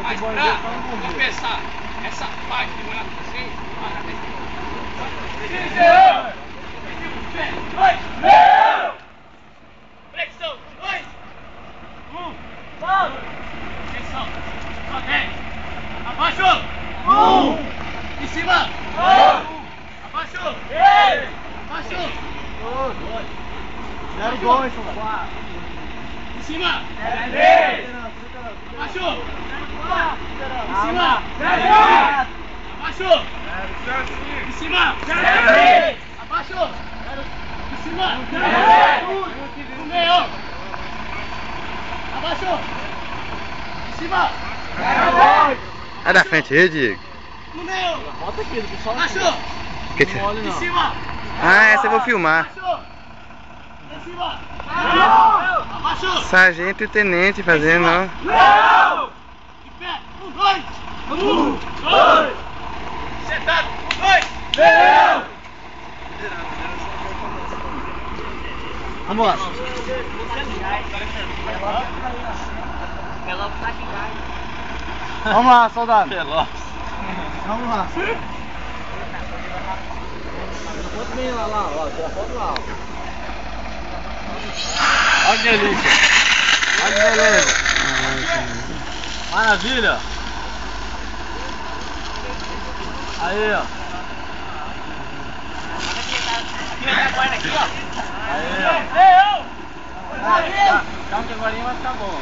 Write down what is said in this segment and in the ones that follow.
Mas pra compensar essa parte de molhar com vocês, flexão, 2, 1, flexão, 10, abaixo, 1, em cima, abaixo, abaixo, 0 gols, soldado. em cima, 3, abaixo, em cima, 10, abaixo, em cima, 10, abaixo, em cima, 10, no meio, abaixo, em cima, Vai da frente aí, Diego. no meio, Bota aqui, do pessoal. abaixo, Que que... em cima, Ah, essa eu vou filmar. abaixo, em cima, abaixo, Sargento e tenente fazendo, ó. de pé, 1, 2, 1, 2, sentado, 1, 2, Vamos lá. Vamos lá, soldado. Vamos lá. Tira foto bem lá, ó. Tira foto lá, ó. Olha que delícia. Olha que beleza. Maravilha. Aí, ó. aqui, ó. Aí, ó. Calma que agora vai ficar bom.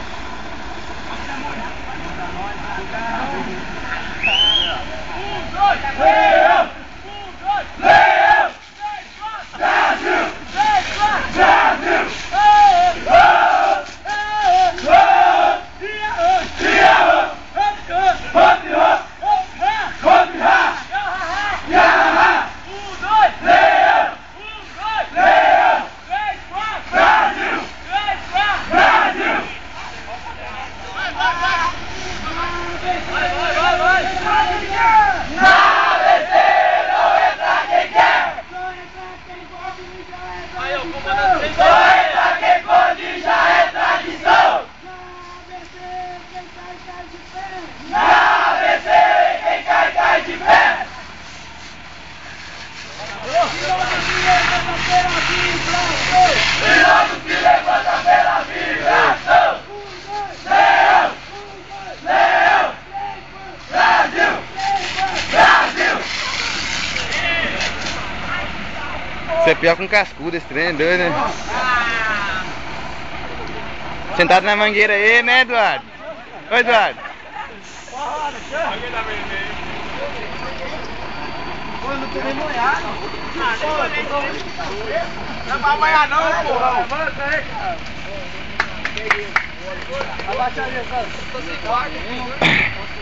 Você é pior com cascudo esse trem, doido, né? Sentado na mangueira aí, né, Eduardo? Oi, Eduardo. Pô, eu não tô nem molhado. Não vai amanhã não, porra. Levanta aí, cara. Abaixa aí, cara. Tô sem corda.